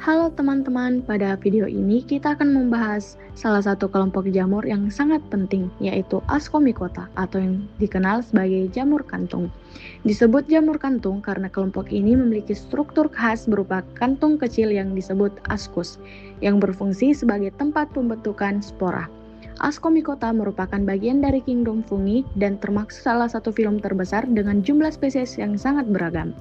Halo teman-teman, pada video ini kita akan membahas salah satu kelompok jamur yang sangat penting, yaitu Ascomycota atau yang dikenal sebagai jamur kantung. Disebut jamur kantung karena kelompok ini memiliki struktur khas berupa kantung kecil yang disebut ascus, yang berfungsi sebagai tempat pembentukan spora. Ascomycota merupakan bagian dari kingdom fungi dan termasuk salah satu filum terbesar dengan jumlah spesies yang sangat beragam.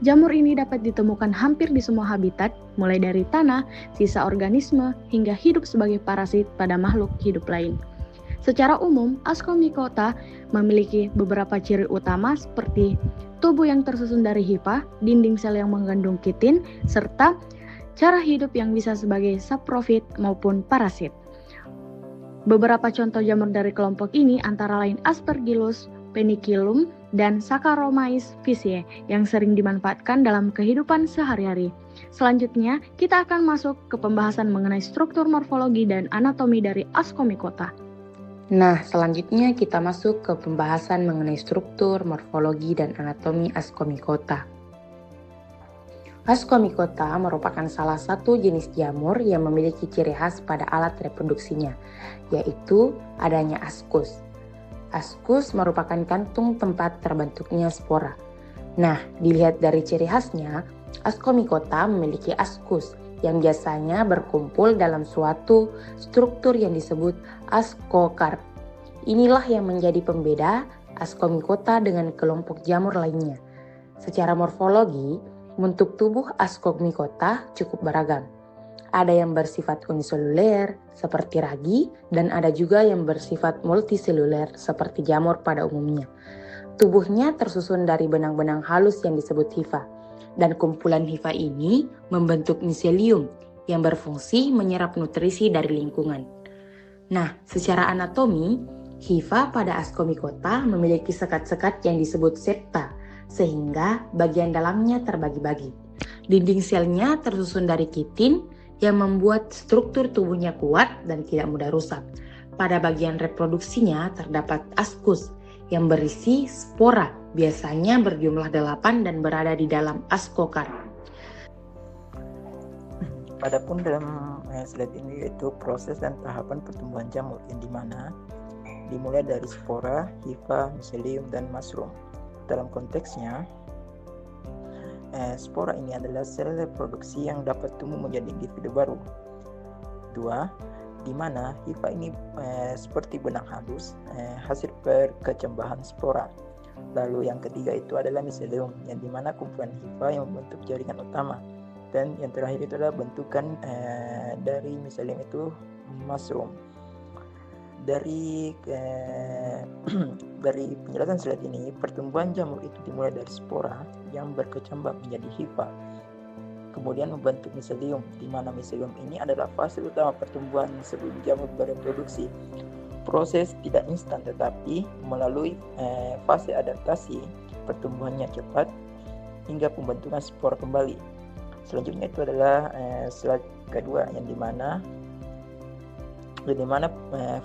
Jamur ini dapat ditemukan hampir di semua habitat, mulai dari tanah, sisa organisme, hingga hidup sebagai parasit pada makhluk hidup lain. Secara umum, Ascomycota memiliki beberapa ciri utama seperti tubuh yang tersusun dari hifa, dinding sel yang mengandung kitin, serta cara hidup yang bisa sebagai saprofit maupun parasit. Beberapa contoh jamur dari kelompok ini antara lain Aspergillus, Penicillium, dan Saccharomyces vitae yang sering dimanfaatkan dalam kehidupan sehari-hari. Selanjutnya, kita akan masuk ke pembahasan mengenai struktur morfologi dan anatomi dari Ascomycota. Nah, selanjutnya kita masuk ke pembahasan mengenai struktur, morfologi, dan anatomi Ascomycota. Ascomycota merupakan salah satu jenis jamur yang memiliki ciri khas pada alat reproduksinya, yaitu adanya ascus. Ascus merupakan kantung tempat terbentuknya spora. Nah, dilihat dari ciri khasnya, Ascomycota memiliki ascus yang biasanya berkumpul dalam suatu struktur yang disebut ascokarp. Inilah yang menjadi pembeda Ascomycota dengan kelompok jamur lainnya. Secara morfologi, bentuk tubuh Ascomycota cukup beragam. Ada yang bersifat uniseluler seperti ragi dan ada juga yang bersifat multiseluler seperti jamur pada umumnya. Tubuhnya tersusun dari benang-benang halus yang disebut hifa, dan kumpulan hifa ini membentuk miselium yang berfungsi menyerap nutrisi dari lingkungan. Nah, secara anatomi, hifa pada Ascomycota memiliki sekat-sekat yang disebut septa, sehingga bagian dalamnya terbagi-bagi. Dinding selnya tersusun dari kitin yang membuat struktur tubuhnya kuat dan tidak mudah rusak. Pada bagian reproduksinya terdapat ascus yang berisi spora, biasanya berjumlah 8 dan berada di dalam ascokarp. Adapun dalam slide ini yaitu proses dan tahapan pertumbuhan jamur yang dimana dimulai dari spora, hifa, miselium, dan mushroom. Dalam konteksnya, spora ini adalah sel reproduksi yang dapat tumbuh menjadi individu baru. 2. Di mana hifa ini seperti benang halus hasil perkecambahan spora. Lalu yang ketiga itu adalah miselium, yang dimana kumpulan hifa yang membentuk jaringan utama. Dan yang terakhir itu adalah bentukan dari miselium itu mushroom. Dari penjelasan slide ini, pertumbuhan jamur itu dimulai dari spora yang berkecambah menjadi hifa, kemudian membentuk miselium, di mana miselium ini adalah fase utama pertumbuhan sebelum jamur bereproduksi. Proses tidak instan, tetapi melalui fase adaptasi, pertumbuhannya cepat hingga pembentukan spora kembali. Selanjutnya itu adalah slide kedua, yang dimana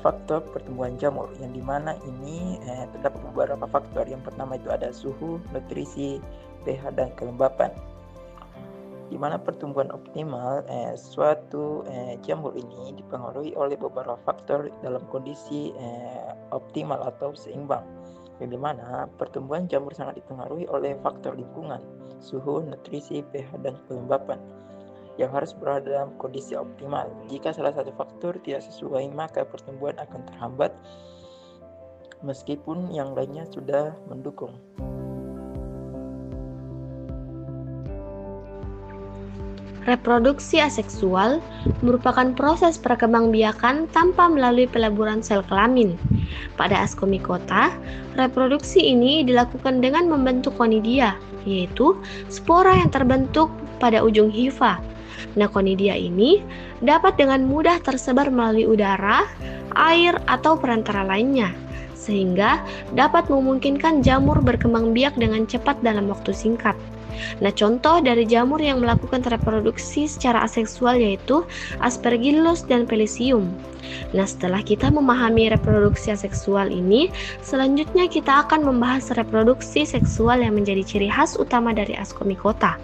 faktor pertumbuhan jamur, yang dimana ini terdapat beberapa faktor. Yang pertama itu ada suhu, nutrisi, pH, dan kelembapan. Dimana pertumbuhan optimal suatu jamur ini dipengaruhi oleh beberapa faktor dalam kondisi optimal atau seimbang. Yang dimana pertumbuhan jamur sangat dipengaruhi oleh faktor lingkungan, suhu, nutrisi, pH, dan kelembapan, yang harus berada dalam kondisi optimal. Jika salah satu faktor tidak sesuai, maka pertumbuhan akan terhambat meskipun yang lainnya sudah mendukung. Reproduksi aseksual merupakan proses perkembangbiakan tanpa melalui peleburan sel kelamin. Pada Ascomycota, reproduksi ini dilakukan dengan membentuk conidia, yaitu spora yang terbentuk pada ujung hifa. Nah, conidia ini dapat dengan mudah tersebar melalui udara, air, atau perantara lainnya, sehingga dapat memungkinkan jamur berkembang biak dengan cepat dalam waktu singkat. Nah, contoh dari jamur yang melakukan reproduksi secara aseksual yaitu Aspergillus dan Penicillium. Nah, setelah kita memahami reproduksi aseksual ini, selanjutnya kita akan membahas reproduksi seksual yang menjadi ciri khas utama dari Ascomycota.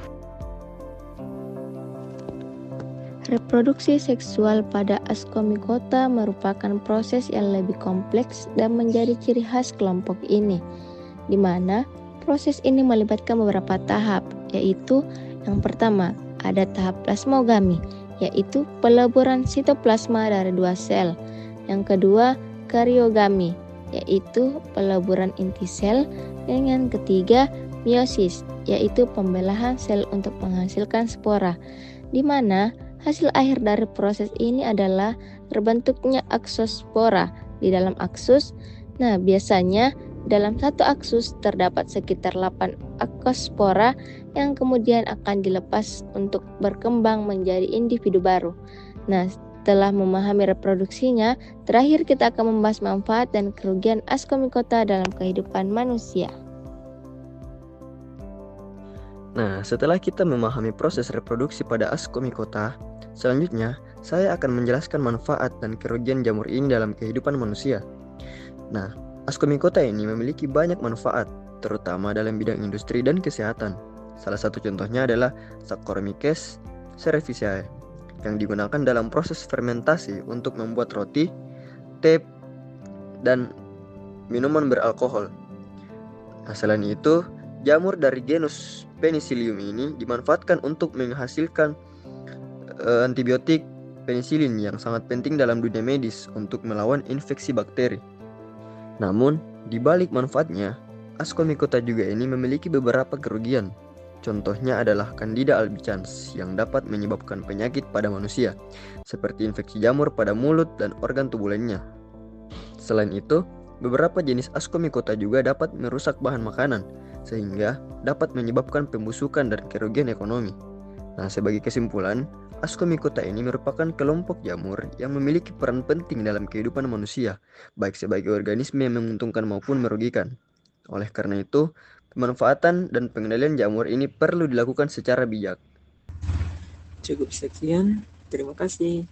Reproduksi seksual pada Ascomycota merupakan proses yang lebih kompleks dan menjadi ciri khas kelompok ini, di mana proses ini melibatkan beberapa tahap, yaitu yang pertama, ada tahap plasmogami, yaitu peleburan sitoplasma dari dua sel. Yang kedua, karyogami, yaitu peleburan inti sel. Dan yang ketiga, meiosis, yaitu pembelahan sel untuk menghasilkan spora, di mana hasil akhir dari proses ini adalah terbentuknya aksospora di dalam aksus. Nah, biasanya dalam satu aksus terdapat sekitar 8 aksospora yang kemudian akan dilepas untuk berkembang menjadi individu baru. Nah, setelah memahami reproduksinya, terakhir kita akan membahas manfaat dan kerugian Ascomycota dalam kehidupan manusia. Nah, setelah kita memahami proses reproduksi pada Ascomycota, selanjutnya saya akan menjelaskan manfaat dan kerugian jamur ini dalam kehidupan manusia. Nah, Ascomycota ini memiliki banyak manfaat, terutama dalam bidang industri dan kesehatan. Salah satu contohnya adalah Saccharomyces cerevisiae, yang digunakan dalam proses fermentasi untuk membuat roti, teh, dan minuman beralkohol. Nah, selain itu, jamur dari genus Penicillium ini dimanfaatkan untuk menghasilkan antibiotik penisilin yang sangat penting dalam dunia medis untuk melawan infeksi bakteri. Namun, di balik manfaatnya, Ascomycota juga ini memiliki beberapa kerugian. Contohnya adalah Candida albicans yang dapat menyebabkan penyakit pada manusia, seperti infeksi jamur pada mulut dan organ tubuh lainnya. Selain itu, beberapa jenis Ascomycota juga dapat merusak bahan makanan, sehingga dapat menyebabkan pembusukan dan kerugian ekonomi. Nah, sebagai kesimpulan, Ascomycota ini merupakan kelompok jamur yang memiliki peran penting dalam kehidupan manusia, baik sebagai organisme yang menguntungkan maupun merugikan. Oleh karena itu, pemanfaatan dan pengendalian jamur ini perlu dilakukan secara bijak. Cukup sekian, terima kasih.